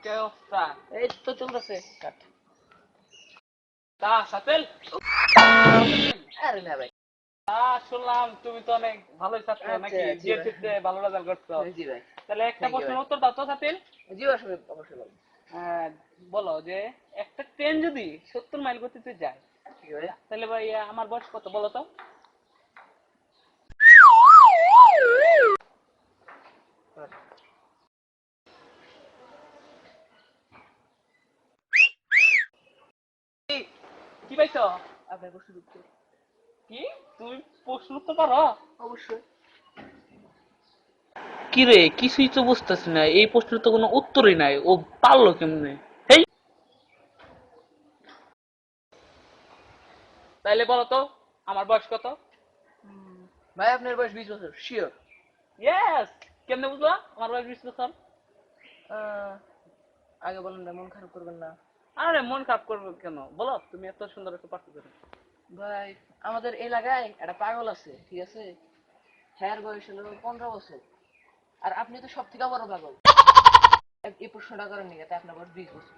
কে অবস্থা? এই তো চলতেছে কাট। তা সাতেল, আরে না ভাই। শুনলাম তুমি তো অনেক ভালোই ছাত্র নাকি? জি ভাই। বিএসসিতে ভালো রেজাল্ট করছো। জি ভাই। তাহলে একটা থ্যাংক ইউ ভাই। প্রশ্নের উত্তর দাও তো সাতিল। জি আসলে অবশ্যই বলুন। বলো যে একটা ট্রেন যদি 70 মাইল গতিতে যায় ঠিক ভাই। তাহলে ভাই আমার বয়স কত বলো তো? কি পাইছো? আপনার প্রশ্নের উত্তর কি তুমি প্রশ্ন উত্তর পারো? অবশ্যই। কি রে, কিছুই তো বুঝতেছি না, এই প্রশ্নের তো কোনো উত্তরই নাই, ও পারলো কেমনে? হেই, তাইলে বলো তো আমার বয়স কত? ভাই আপনার বয়স 20 বছর শিওর? ইয়েস। কেমনে বুঝলা আমার বয়স 20 বছর? আগে বলেন না, মন খারাপ করবেন না। আরে মন খারাপ করবে কেন, বলো তুমি এত সুন্দর একটা পার্টি করে। ভাই আমাদের এলাকায় একটা পাগল আছে, ঠিক আছে? হ্যার বয়স হলো 15 বছর। আর আপনি তো সব থেকে বড় পাগল। এই প্রশ্নটা করেন নি, তাই আপনার বয়স 20 বছর।